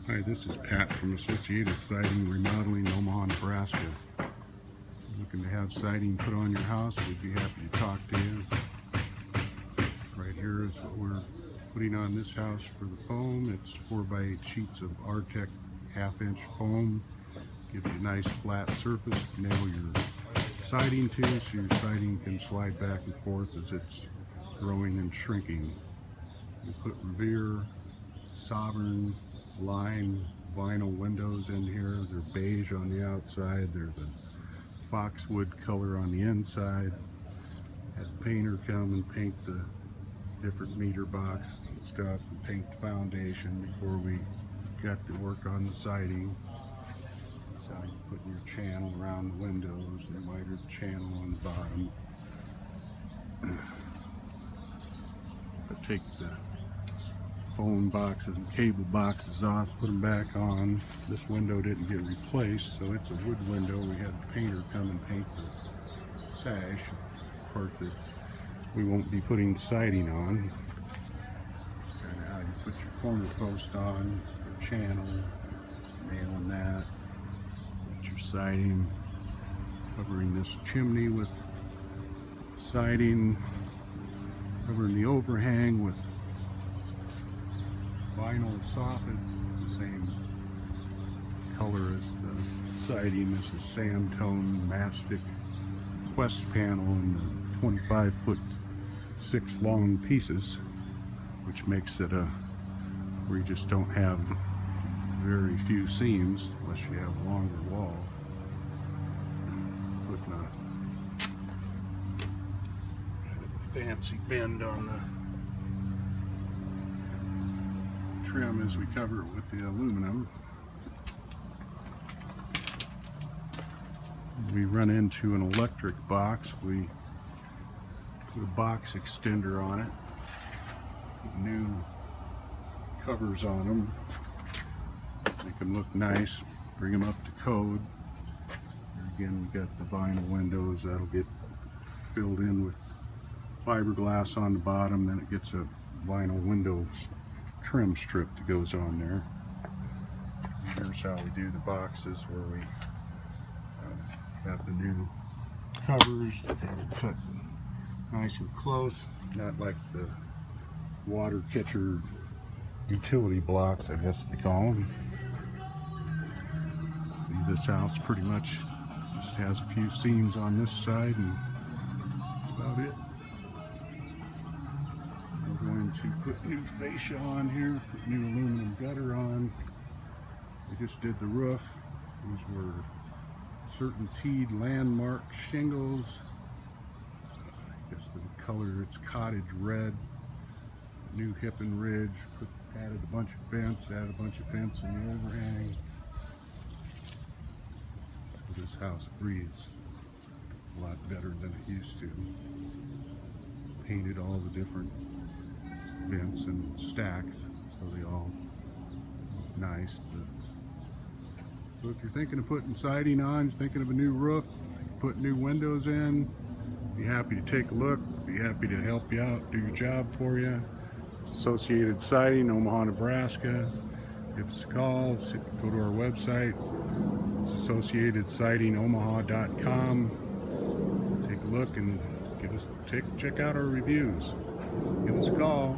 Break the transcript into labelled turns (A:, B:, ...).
A: Hi, this is Pat from Associated Siding Remodeling, Omaha, Nebraska. Looking to have siding put on your house, we'd be happy to talk to you. Right here is what we're putting on this house for the foam. It's 4x8 sheets of Artec 1/2-inch foam. Gives you a nice flat surface to nail your siding to, so your siding can slide back and forth as it's growing and shrinking. You put Revere, Sovereign, line vinyl windows in here. They're beige on the outside. They're the foxwood color on the inside. Had the painter come and paint the different meter box and stuff and paint the foundation before we got to work on the siding. So you put your channel around the windows and miter the channel on the bottom. I take the phone boxes and cable boxes off, put them back on. This window didn't get replaced, so it's a wood window. We had the painter come and paint the sash, part that we won't be putting siding on. That's kind of how you put your corner post on, your channel, nailing that, put your siding, covering this chimney with siding, covering the overhang with vinyl soffit. It's the same color as the siding. This is sand tone mastic Quest panel in the 25-foot 6 long pieces, which makes it where you just don't have very few seams unless you have a longer wall. Putting a fancy bend on the trim as we cover it with the aluminum. We run into an electric box. We put a box extender on it, put new covers on them, make them look nice, bring them up to code. Again, we got the vinyl windows that'll get filled in with fiberglass on the bottom, then it gets a vinyl window trim strip that goes on there. Here's how we do the boxes, where we got the new covers that are cut nice and close, not like the water catcher utility blocks, I guess they call them. See, this house pretty much just has a few seams on this side and that's about it. We're going to put new fascia on here, put new aluminum gutter on. We just did the roof. These were CertainTeed landmark shingles. I guess the color, it's cottage red. New hip and ridge. Added a bunch of vents, added a bunch of vents in the overhang. This house breathes a lot better than it used to. Painted all the different vents and stacks so they all look nice. So if you're thinking of putting siding on, thinking of a new roof, put new windows in, be happy to take a look, be happy to help you out, do your job for you. Associated Siding, Omaha, Nebraska. Give us a call, go to our website. It's associatedsidingomaha.com. Take a look and check out our reviews. Give us a call.